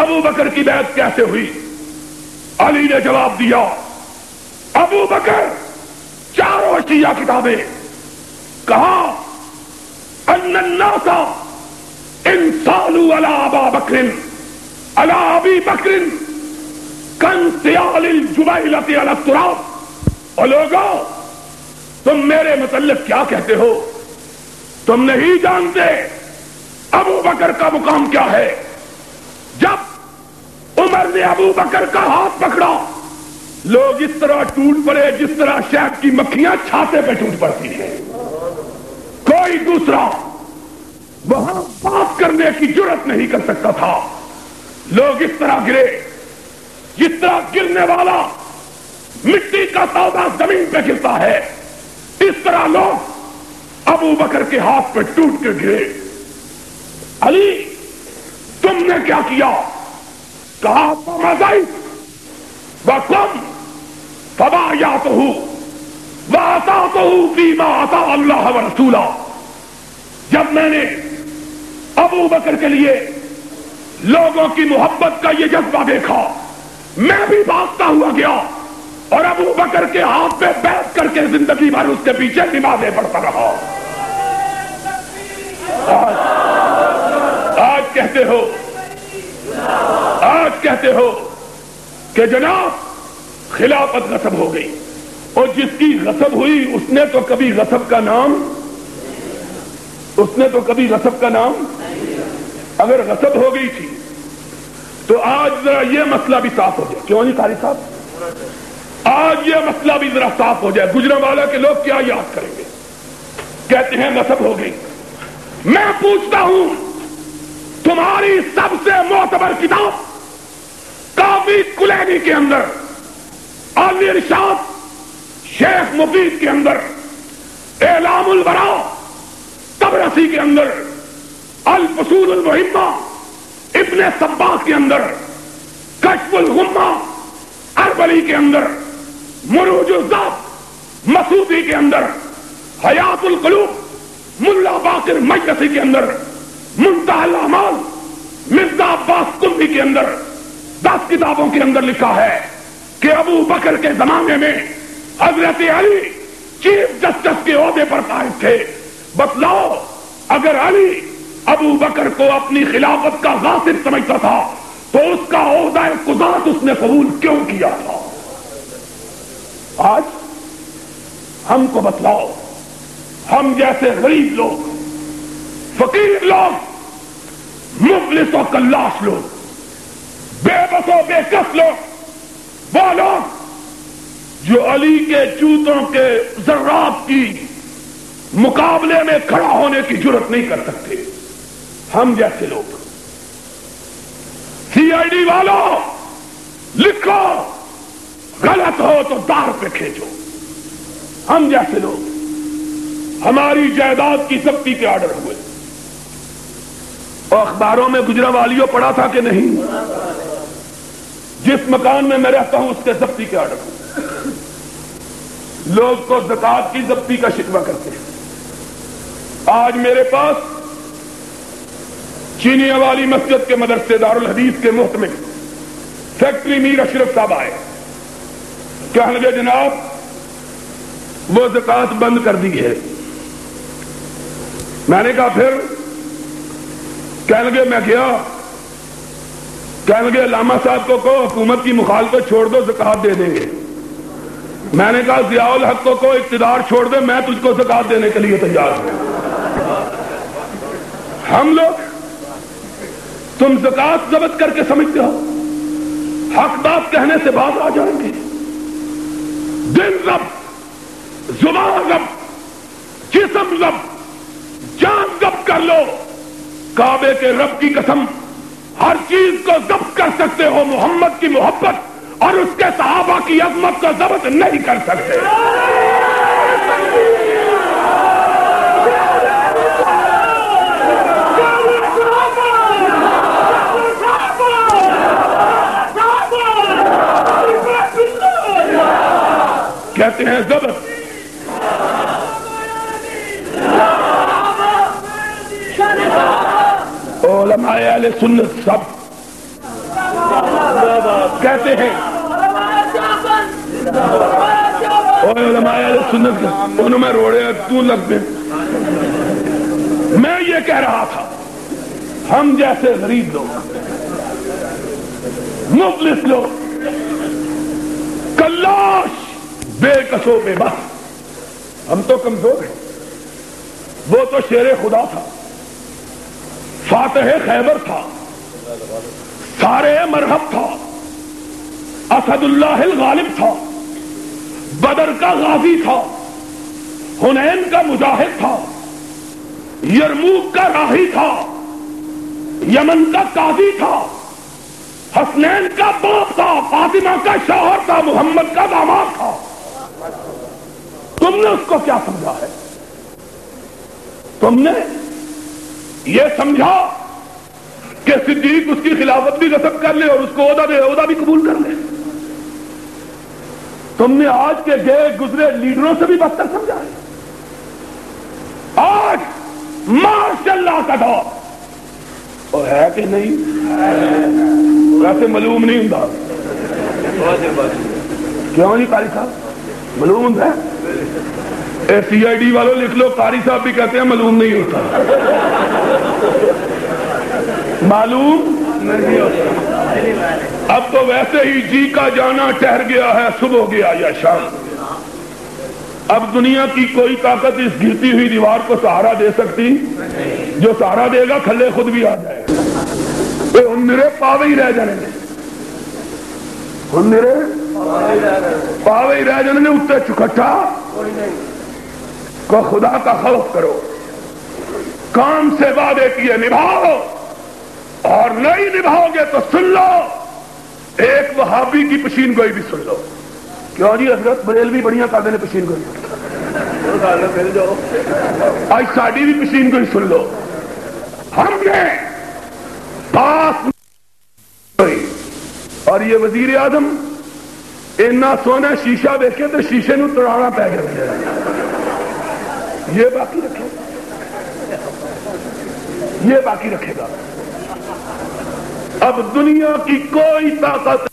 ابو بکر کی بیعت کیسے ہوئی؟ علی نے جواب دیا، ابو بکر، چاروں شیعہ کتابیں، کہا ان الناس ان صالوا علی ابا بکر علی ابی بکر کانصیال الجبیلۃ علی التراب۔ اور لوگوں، تم میرے متعلق کیا کہتے ہو؟ تم نہیں جانتے ابو بکر کا مقام کیا ہے۔ جب عمر نے ابو بکر کا ہاتھ پکڑا، لوگ اس طرح ٹوٹ پڑے جس طرح شہد کی مکھیاں چھاتے پہ ٹوٹ پڑتی ہیں۔ کوئی دوسرا وہاں بات کرنے کی جرت نہیں کر سکتا تھا۔ لوگ اس طرح گرے جس طرح گرنے والا مٹی کا تودہ زمین پہ گرتا ہے، اس طرح لوگ ابو بکر کے ہاتھ پہ ٹوٹ کے گرے۔ علی، تم نے کیا کیا؟ کہا فمضیت وقم فبایعتہ واطعتہ فیما اطاع اللہ ورسولہ۔ جب میں نے ابو بکر کے لیے لوگوں کی محبت کا یہ جذبہ دیکھا، میں بھی بھاگتا ہوا گیا اور ابو بکر کے ہاتھ پہ بیعت کر کے زندگی بھر اس کے پیچھے نمازیں پڑھتا رہا۔ آج کہتے ہو کہ جناب خلافت غصب ہو گئی، اور جس کی غصب ہوئی اس نے تو کبھی غصب کا نام اگر غصب ہو گئی تھی تو آج ذرا یہ مسئلہ بھی صاف ہو جائے۔ کیوں نہیں قاری صاحب؟ آج یہ مسئلہ بھی ذرا صاف ہو جائے۔ گجرانوالہ کے لوگ کیا یاد کریں گے؟ کہتے ہیں غصب ہو گئی۔ میں پوچھتا ہوں، تمہاری سب سے معتبر کتاب کافی کلینی کے اندر، الارشاد شیخ مفید کے اندر، اعلام البراء طبرسی کے اندر، الفصول المہمہ ابن صباغ کے اندر، کشف الغمہ اربلی کے اندر، مروج الذات مسعودی کے اندر، حیات القلوب ملا باقر مجلسی کے اندر، منتہی الاعمال مرزا عباس قمی کے اندر، 10 کتابوں کے اندر لکھا ہے کہ ابو بکر کے زمانے میں حضرت علی چیف جسٹس کے عہدے پر قائم تھے۔ بتلاؤ، اگر علی ابو بکر کو اپنی خلافت کا غاصب سمجھتا تھا تو اس کا عہدہ قضات اس نے قبول کیوں کیا تھا؟ آج ہم کو بتلاؤ، ہم جیسے غریب لوگ، فقیر لوگ، مفلس و کلاش لوگ، بے بس و بے کس لوگ، وہ لوگ جو علی کے جوتوں کے ذرات کی مقابلے میں کھڑا ہونے کی جرت نہیں کر سکتے، ہم جیسے لوگ، سی آئی ڈی والوں لکھو، غلط ہو تو دار پہ کھینچو، ہم جیسے لوگ، ہماری جائیداد کی ضبطی کے آرڈر ہوئے، اور اخباروں میں گجرانوالیوں پڑھا تھا کہ نہیں؟ جس مکان میں میں رہتا ہوں اس کے ضبطی کے آرڈر ہوئے، لوگ کو زکات کی ضبطی کا شکوہ کرتے ہیں۔ آج میرے پاس چینیا والی مسجد کے مدرسے دارالحدیث کے محتمل سیکٹری میر اشرف صاحب آئے، کہنے لگے جناب وہ زکات بند کر دی ہے۔ میں نے کہا پھر؟ کہنے لگے میں گیا، کہنے لگے علامہ صاحب کو کہو حکومت کی مخالفت چھوڑ دو، زکات دے دیں گے۔ میں نے کہا ضیاء الحق کو اقتدار چھوڑ دے، میں تجھ کو زکات دینے کے لیے تیار ہوں۔ ہم لوگ، تم زکات ضبط کر کے سمجھتے ہو حق بات کہنے سے باز آ جائیں گے؟ دل ضبط، زبان ضبط، جسم ضبط، جان ضبط کر لو۔ کعبے کے رب کی قسم، ہر چیز کو ضبط کر سکتے ہو، محمد کی محبت اور اس کے صحابہ کی عظمت کو ضبط نہیں کر سکتے۔ کہتے ہیں ضبط۔ علماء اہل سنت سب کہتے ہیں علماء اہل سنت کے انہوں میں روڑے تو لگ دیں. میں یہ کہہ رہا تھا ہم جیسے غریب لوگ مفلس لوگ کلاش بے کسو بے بس ہم تو کمزور ہیں. وہ تو شیر خدا تھا, فاتح خیبر تھا, سارے مرحب تھا, اسد اللہ الغالب تھا, بدر کا غازی تھا, حنین کا مجاہد تھا, یرموک کا راہی تھا, یمن کا قاضی تھا, حسنین کا باپ تھا, فاطمہ کا شوہر تھا, محمد کا داماد تھا. تم نے اس کو کیا سمجھا ہے؟ تم نے یہ سمجھا کہ صدیق اس کی خلافت بھی غصب کر لے اور اس کو عہدہ بھی قبول کر لے. تم نے آج کے گئے گزرے لیڈروں سے بھی بدتر سمجھا ہے. آج ماشاء اللہ کا دور اور ہے کہ نہیں؟ ویسے معلوم نہیں ہوں. کیوں نہیں قاری صاحب معلوم ہے؟ سی آئی ڈی والوں لکھ لو, قاری صاحب بھی کہتے ہیں معلوم نہیں ہوتا. معلوم نہیں ہوتا. اب تو ویسے ہی جی کا جانا ٹھہر گیا ہے, صبح گیا یا شام. اب دنیا کی کوئی طاقت اس گرتی ہوئی دیوار کو سہارا دے سکتی؟ جو سہارا دے گا کھلے خود بھی آ جائے گا. ان میرے پاوے ہی رہ جانے نے, ان میرے پاوے ہی رہ جانے نے. اتنے چکھٹا کو خدا کا خوف کرو, کام سے وعدے کیے نبھاؤ, اور نہیں نبھاؤ گے تو سن لو ایک وہابی کی پشین گوئی بھی سن لو. کیوں جی حضرت بریلوی بڑیاں کر دینے پشین گوئی, آج ساڑی بھی پشین گوئی سن لو. ہم نے پاس اور یہ وزیر اعظم اتنا سونا شیشہ دیکھے تو شیشے نو توڑانا پی گیا. یہ باقی رکھے, یہ باقی رکھے گا. اب دنیا کی کوئی طاقت